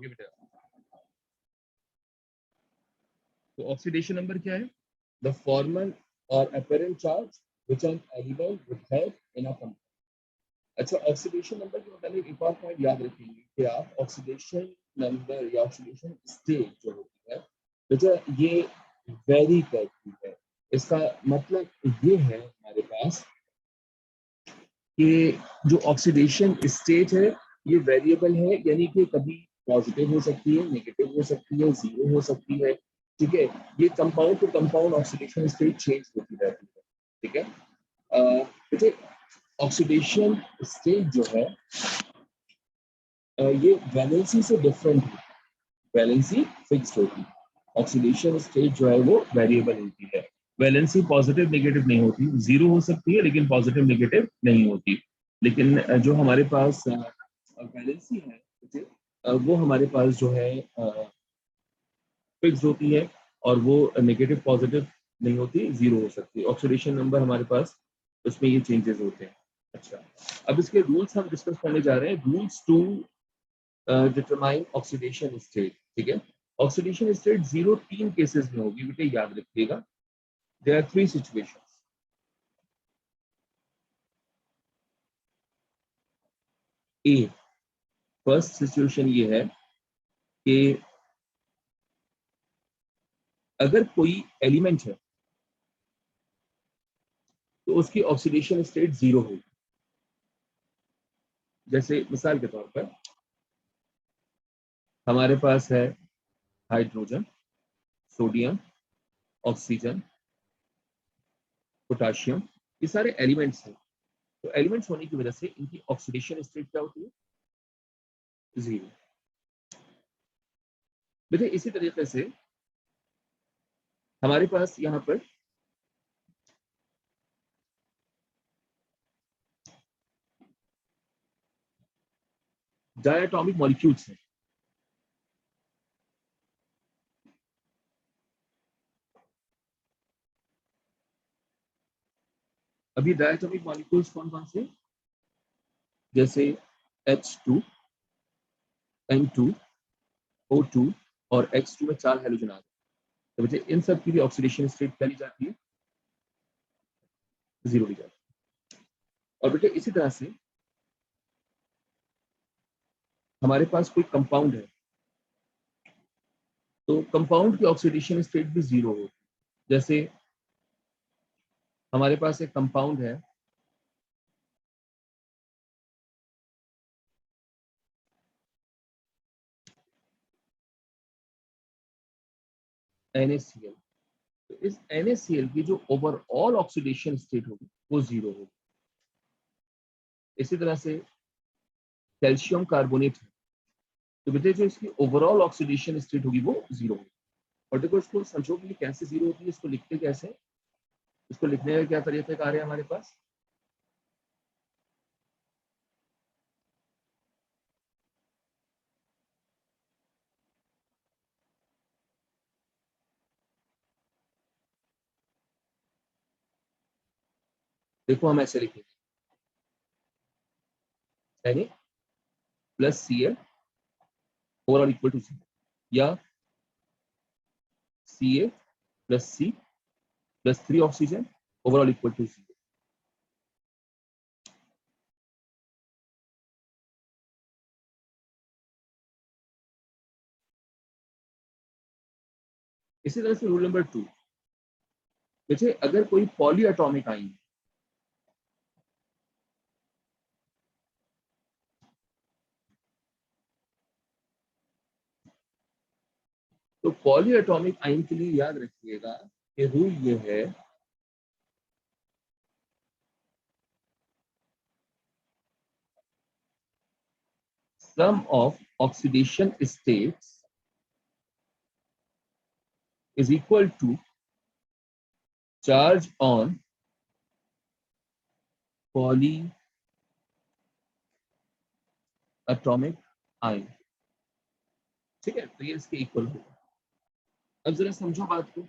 Okay बेटा, तो oxidation number क्या है? द फॉर्मल और apparent charge which an element would have in a compound. अच्छा, ऑक्सीडेशन नंबर के मतलब एक और पॉइंट याद रखेंगे कि आप ऑक्सीडेशन नंबर या ऑक्सीडेशन स्टेट जो होती है बेटा ये वेरी करती है। इसका मतलब ये है हमारे पास कि जो ऑक्सीडेशन स्टेट है ये वेरिएबल है, यानी कि कभी पॉजिटिव हो सकती है, नेगेटिव हो सकती है, जीरो हो सकती है। ठीक है, ये compound to compound oxidation state change होती रहती है। ठीक है, देखिए ऑक्सीडेशन स्टेट जो है ये वैलेंसी से डिफरेंट है। वैलेंसी फिक्स्ड होती है, ऑक्सीडेशन स्टेट जो है वो वेरिएबल होती है। वैलेंसी पॉजिटिव नेगेटिव नहीं होती, जीरो हो सकती है लेकिन पॉजिटिव नेगेटिव नहीं होती। लेकिन जो हमारे पास वैलेंसी है वो हमारे पास जो है फिक्स्ड होती है और वो नेगेटिव पॉजिटिव नहीं होती, जीरो हो सकती है। ऑक्सीडेशन नंबर हमारे पास उसमें ये चेंजेस होते हैं। अच्छा, अब इसके रूल्स हम डिस्कस करने जा रहे हैं, rules to determine oxidation state. ठीक है, ऑक्सीडेशन स्टेट जीरो तीन केसेस में होगी बेटे, याद रखिएगा। There are three situations. A, first situation ये है कि अगर कोई एलिमेंट है तो उसकी ऑक्सीडेशन स्टेट जीरो होगी। जैसे मिसाल के तौर पर हमारे पास है हाइड्रोजन, सोडियम, ऑक्सीजन, पोटाशियम, ये सारे एलिमेंट्स हैं। तो एलिमेंट्स होने की वजह से इनकी ऑक्सीडेशन स्टेट क्या होती है? जीरो। बेटे इसी तरीके से हमारे पास यहाँ पर डायटॉमिक मॉलिक्यूल्स हैं। अभी डायटॉमिक मॉलिक्यूल्स कौन कौन से? जैसे H2, N2, O2 और X2 में चार हेलोजन आ गए। तो बेटे इन सब की भी ऑक्सीडेशन स्टेट क्या ली जाती है? जीरो ली जाती है। और बेटे इसी तरह से हमारे पास कोई कंपाउंड है तो कंपाउंड की ऑक्सीडेशन स्टेट भी जीरो होगी। जैसे हमारे पास एक कंपाउंड है NaCl, तो इस NaCl की जो ओवरऑल ऑक्सीडेशन स्टेट होगी वो जीरो होगी। इसी तरह से कैल्शियम कार्बोनेट है, तो बेटे जो इसकी ओवरऑल ऑक्सीडेशन स्टेट होगी वो जीरो होगी। और देखो इसको समझो कि कैसे जीरो होती है, इसको लिखते कैसे? इसको लिखने का क्या तरीका है हमारे पास? देखो हम ऐसे लिखेंगे Na plus Cl overall equal to zero, या Ca plus C plus 3 oxygen overall equal to zero. इसी तरह से रूल नंबर 2, देखिए अगर कोई पॉली एटॉमिक आइन, तो पॉली एटॉमिक आइन के लिए याद रखिएगा कि रूल ये है sum of oxidation states is equal to charge on polyatomic ion। ठीक है, तो ये इसके इक्वल होगा। अब जरा समझो बात को।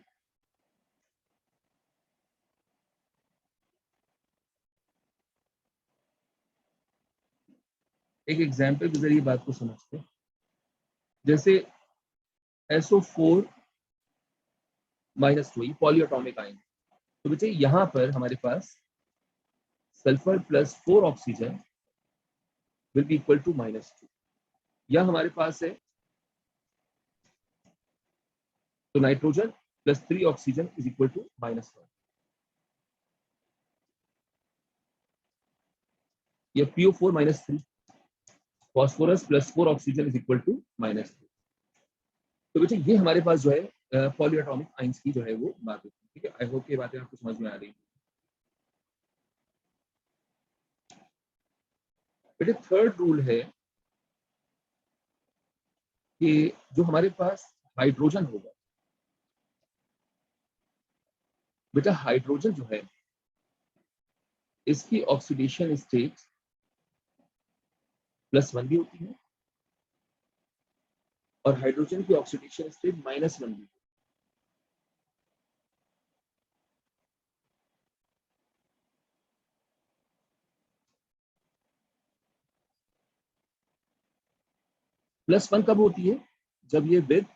एक एग्जाम्पल के जरिए बात को समझते हैं। जैसे SO4 -2 ये पॉलीएटॉमिक आयन। तो बच्चे यहाँ पर हमारे पास sulphur plus 4 oxygen will be equal to -2। या हमारे पास है तो nitrogen plus 3 oxygen is equal to -1। या PO4 -3 phosphorus plus 4 oxygen is equal to -2। तो बच्चे ये हमारे पास जो है पॉलीएटॉमिक आयंस की जो है वो बात होती है। ठीक है, आई होप ये बातें आपको समझ में आ रही है। बेटे थर्ड रूल है कि जो हमारे पास हाइड्रोजन होगा, बेटा हाइड्रोजन जो है इसकी ऑक्सीडेशन स्टेट +1 भी होती है और हाइड्रोजन की ऑक्सीडेशन स्टेट -1 भी। +1 कब होती है? जब ये विद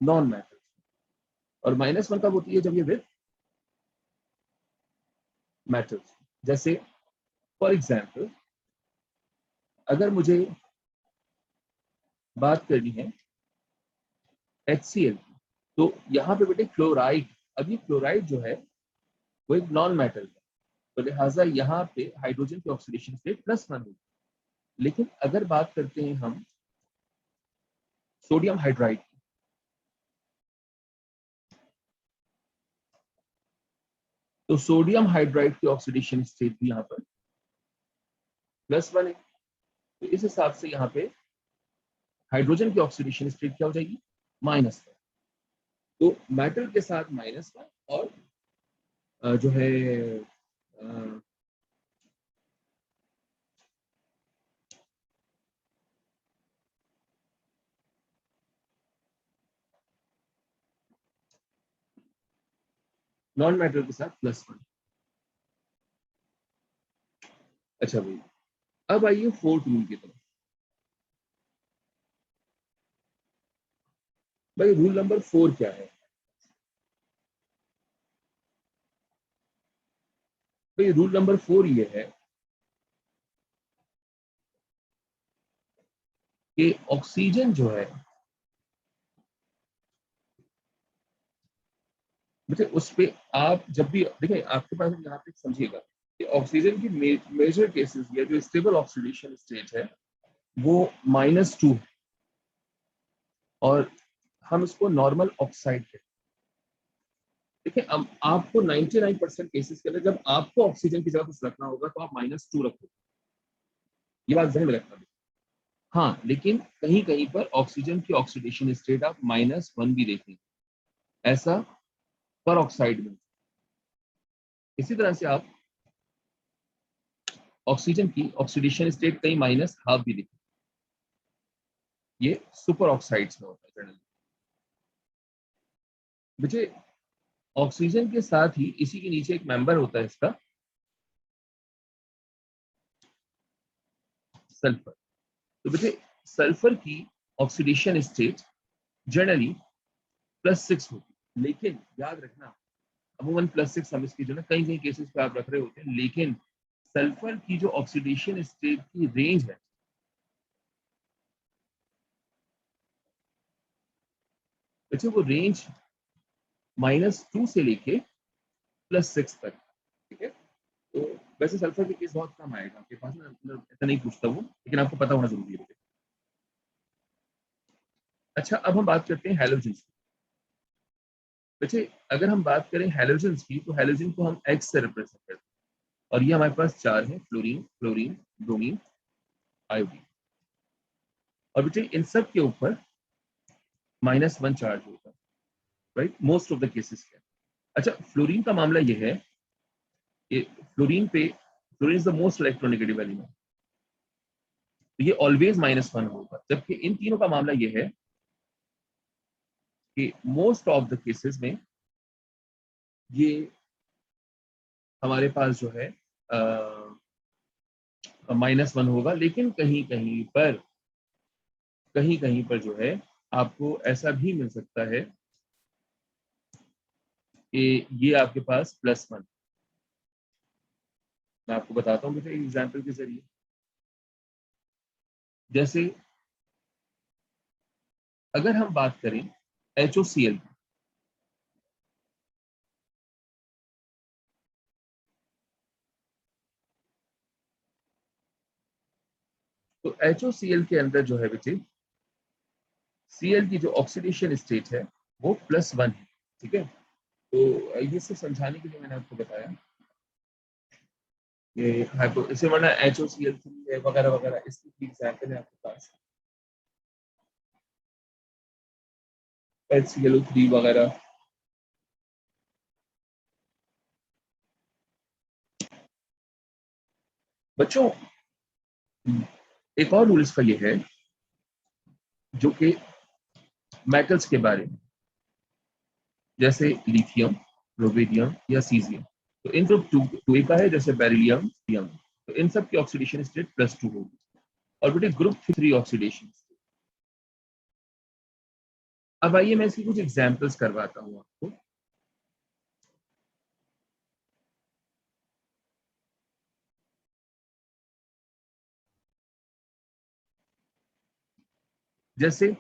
नॉन मैटर। और -1 कब होती है? जब ये विद मैटर्स। जैसे फॉर एग्जाम्पल अगर मुझे बात करनी है HCl की, तो यहाँ पे बेटे क्लोराइड, अब ये क्लोराइड जो है वो एक नॉन मेटल है, तो लिहाजा यहाँ पे हाइड्रोजन की ऑक्सीडेशन स्टेट +1 होगी। लेकिन अगर बात करते हैं हम सोडियम हाइड्राइड की, तो सोडियम हाइड्राइड की ऑक्सीडेशन स्टेट भी यहाँ पर +1 है। तो इस हिसाब से यहाँ पे हाइड्रोजन की ऑक्सीडेशन स्टेट क्या हो जाएगी? -1। तो मेटल के साथ -1 और जो है नॉन मेटल के साथ +1। अच्छा भाई, अब आइए फोर्थ रूल की तरफ। भाई रूल नंबर 4 क्या है? भाई रूल नंबर 4 ये है कि ऑक्सीजन जो है देखिए उस पे आप जब भी देखिए आपके पास यहाँ पे समझिएगा कि ऑक्सीजन की मेजर केसेस या जो स्टेबल ऑक्सीडेशन स्टेट है वो -2 है और हम इसको नॉर्मल ऑक्साइड कहते हैं। देखिए अब आपको 99% केसेस के अंदर जब आपको ऑक्सीजन की जगह कुछ रखना होगा तो आप -2 रखोगे, ये बात ध्यान में रखना। हाँ, लेकिन कहीं कहीं पर ऑक्सीजन की ऑक्सीडेशन स्टेट आप -1 भी देखेंगे, ऐसा पर ऑक्साइड में। इसी तरह से आप ऑक्सीजन की ऑक्सीडेशन स्टेट कहीं -1/2 भी देखेंगे, ये सुपर ऑक्साइड्स में होता है जनरली। मुझे ऑक्सीजन के साथ ही इसी के नीचे एक मेंबर होता है इसका, सल्फर। तो मुझे सल्फर की ऑक्सीडेशन स्टेट जनरली +6 होती है, लेकिन याद रखना अमूमन +6 हम इसकी जो है कई कई केसेस पे आप रख रहे होते हैं, लेकिन सल्फर की जो ऑक्सीडेशन स्टेट की रेंज है बच्चों वो रेंज -2 से लेके +6 तक। ठीक है, तो वैसे सल्फर के केस बहुत कम आएगा आपके पास ना, मतलब ऐसा नहीं पूछता वो, लेकिन आपको पता होना जरूरी है। अच्छा, अब हम बात करते हैं हैलोजन्स की। बच्चे अगर हम बात करें हैलोजन्स की तो हैलोजन को हम X से रिप्रेजेंट करते हैं और ये हमारे पास 4 हैं, फ्लोरीन, क्लोरीन, ब्रोमीन, आयोडीन। और बेटे इन सब के ऊपर -1 चार्ज होता है, right, most of the cases के। अच्छा, फ्लोरीन का मामला ये है कि fluorine is the most electronegative element, तो ये ऑलवेज -1 होगा। जबकि इन तीनों का मामला ये है कि मोस्ट ऑफ द केसेस में ये हमारे पास जो है -1 होगा, लेकिन कहीं कहीं पर जो है आपको ऐसा भी मिल सकता है कि ये आपके पास +1। मैं आपको बताता हूँ बेटा एग्जाम्पल के जरिए। जैसे अगर हम बात करें HOCl, तो HOCl के अंदर जो है बेटे Cl की जो ऑक्सीडेशन स्टेट है वो +1 है। ठीक है, तो ये सब समझाने के लिए मैंने आपको बताया ये हाइपो, इसे वरना HOCl3 है वगैरह वगैरह, इसकी एग्जाम्पल है आपके पास HClO3 वगैरह। बच्चों एक और रूल इसका ये है जो कि मेटल्स के बारे में, जैसे लिथियम, रोवेडियम या सीजियम, तो इन सब टू का है, जैसे बेरिलियम, तो इन सब की ऑक्सीडेशन स्टेट +2 होगी। और बेटे ग्रुप 3 ऑक्सीडेशन। अब आइए मैं इसकी कुछ एग्जांपल्स करवाता हूँ आपको। जैसे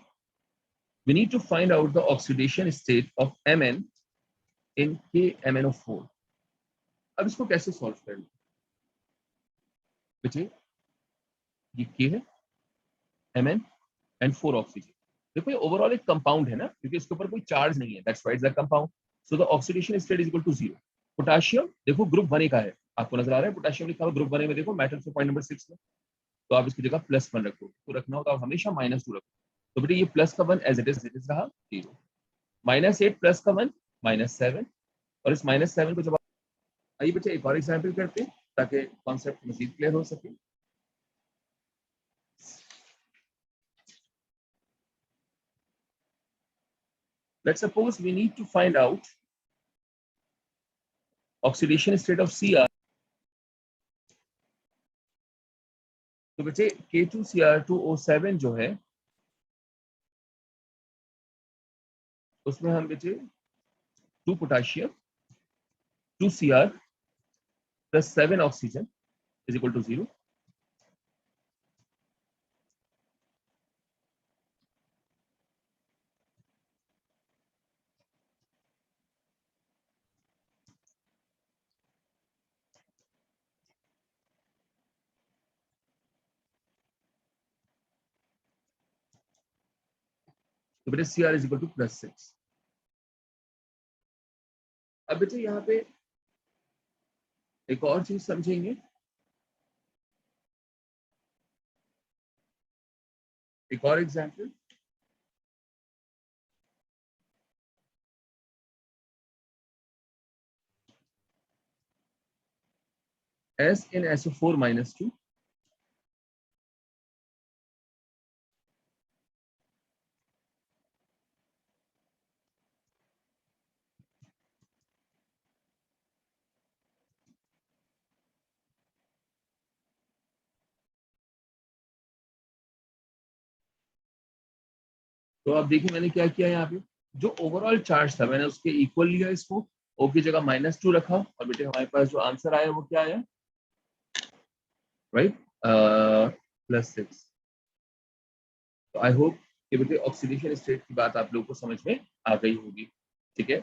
we need to find out the oxidation state of Mn in KMnO4। अब इसको कैसे सॉल्व करें बेटे? ये K है, Mn एंड 4 ऑक्सीजन। देखो ये ओवरऑल एक कंपाउंड है ना, क्योंकि इसके ऊपर कोई चार्ज नहीं है, that's why it's a compound. So the oxidation state is equal to 0। Potassium देखो ग्रुप 1 का है, आपको नजर आ रहा है पोटेशियम लिखा हुआ ग्रुप 1 में, देखो मेटल से पॉइंट नंबर 6 में, तो आप इसकी जगह +1 रखो, तो रखना हो तो आप हमेशा -2 रखो। तो बेटे ये प्लस का 1 एज इट इज रहा 0, -8 प्लस का 1 -7, और इस -7 को जब आइए बच्चे एक और एग्जाम्पल करते हैं ताकि कॉन्सेप्ट मजीद क्लियर हो सके। Let's suppose we need to find out oxidation state of Cr। तो बच्चे K2Cr2O7 जो है उसमें हम बचे 2 potassium 2 Cr plus 7 oxygen is equal to 0। तो बेटे Cr इज इक्वल टू +6। अब बेटे यहाँ पे एक और चीज समझेंगे, एक और एग्जाम्पल। S in SO4 -2, तो आप देखिए मैंने क्या किया यहाँ पे, जो ओवरऑल चार्ज था मैंने उसके इक्वल लिया इसको, O की जगह -2 रखा, और बेटे हमारे पास जो आंसर आया वो क्या आया, राइट, +6। तो आई होप कि बेटे ऑक्सीडेशन स्टेट की बात आप लोगों को समझ में आ गई होगी। ठीक है,